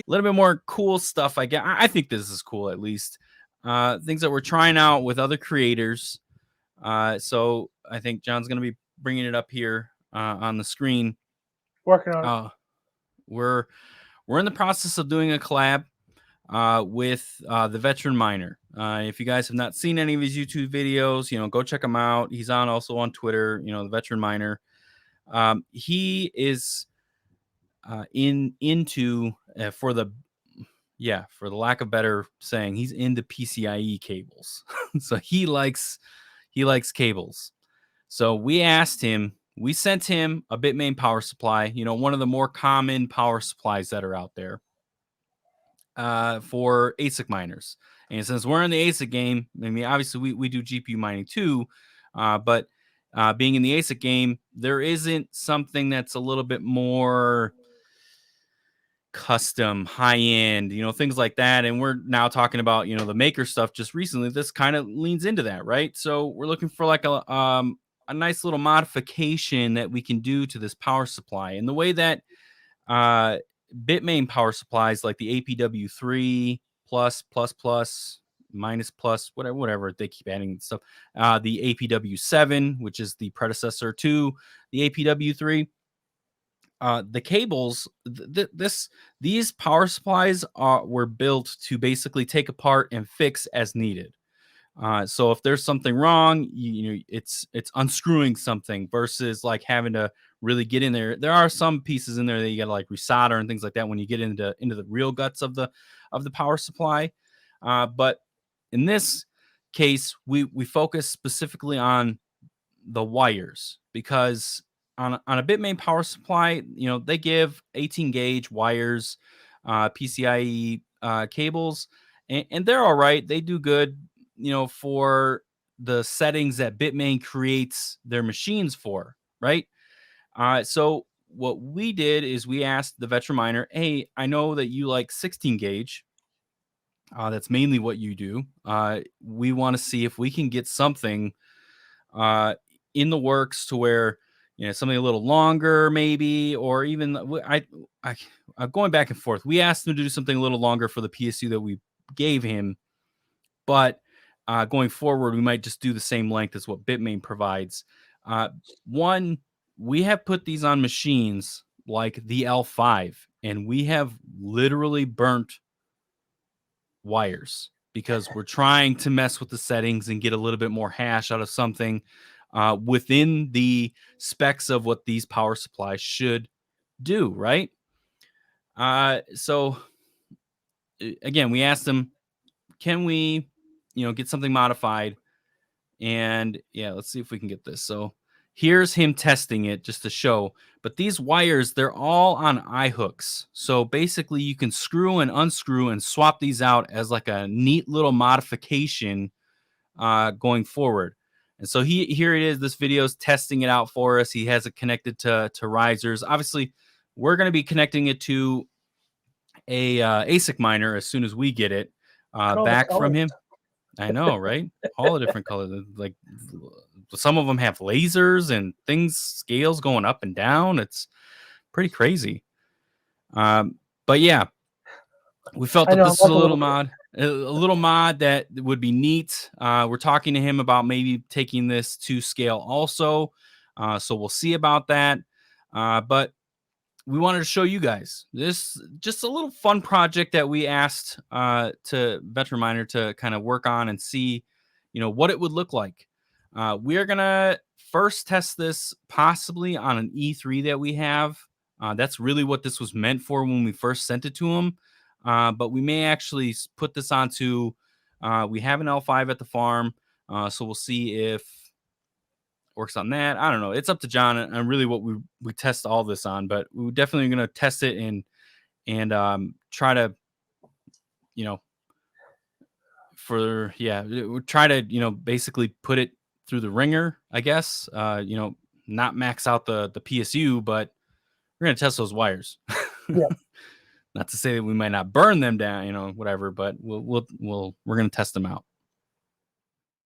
little bit more cool stuff. I think this is cool, at least. Things that we're trying out with other creators. So I think John's going to be bringing it up here on the screen. Working on it. We're in the process of doing a collab with the Veteran Miner. If you guys have not seen any of his YouTube videos, go check him out. He's also on Twitter. The Veteran Miner. He is into for the lack of better saying, he's into PCIe cables. So he likes cables. So we sent him a Bitmain power supply, one of the more common power supplies that are out there for ASIC miners. And since we're in the ASIC game, I mean, obviously we do GPU mining too, but being in the ASIC game, there isn't something that's a little bit more custom, high end, things like that. And we're now talking about, the maker stuff just recently. This kind of leans into that, right? So we're looking for like a nice little modification that we can do to this power supply. And the way that Bitmain power supplies, like the apw3 plus minus plus whatever they keep adding stuff, the apw7, which is the predecessor to the apw3, the cables, these power supplies were built to basically take apart and fix as needed. So if there's something wrong, it's unscrewing something versus like having to really get in there. There are some pieces in there that you got to like resolder and things like that when you get into the real guts of the power supply. But in this case, we focus specifically on the wires, because on a Bitmain power supply, they give 18 gauge wires, PCIe cables, and they're all right. They do good, for the settings that Bitmain creates their machines for, right? So what we did is we asked the Veteran Miner, hey, I know that you like 16 gauge. That's mainly what you do. We want to see if we can get something in the works to where, something a little longer maybe, or even I'm going back and forth. We asked him to do something a little longer for the PSU that we gave him, but going forward, we might just do the same length as what Bitmain provides. One, we have put these on machines like the L5, and we have literally burnt wires because we're trying to mess with the settings and get a little bit more hash out of something within the specs of what these power supplies should do, right? So again, we asked them, can we, get something modified? And yeah, let's see if we can get this. So here's him testing it just to show. But these wires, they're all on eye hooks. So basically you can screw and unscrew and swap these out as like a neat little modification going forward. And so here it is. This video is testing it out for us. He has it connected to risers. Obviously, we're going to be connecting it to a ASIC miner as soon as we get it back from him. I know, right? All the different colors. Like some of them have lasers and things, scales going up and down. It's pretty crazy. But yeah, we felt that this is a little mod that would be neat. We're talking to him about maybe taking this to scale also. So we'll see about that. But we wanted to show you guys this, just a little fun project that we asked to Veteran Miner to kind of work on and see, what it would look like. We are gonna first test this possibly on an E3 that we have. That's really what this was meant for when we first sent it to him. But we may actually put this onto. We have an L5 at the farm, so we'll see if works on that. I don't know. It's up to John and really what we test all this on, but we're definitely going to test it and try to, we'll try to, basically put it through the ringer, I guess, not max out the PSU, but we're going to test those wires. Yeah. Not to say that we might not burn them down, whatever, but we're going to test them out.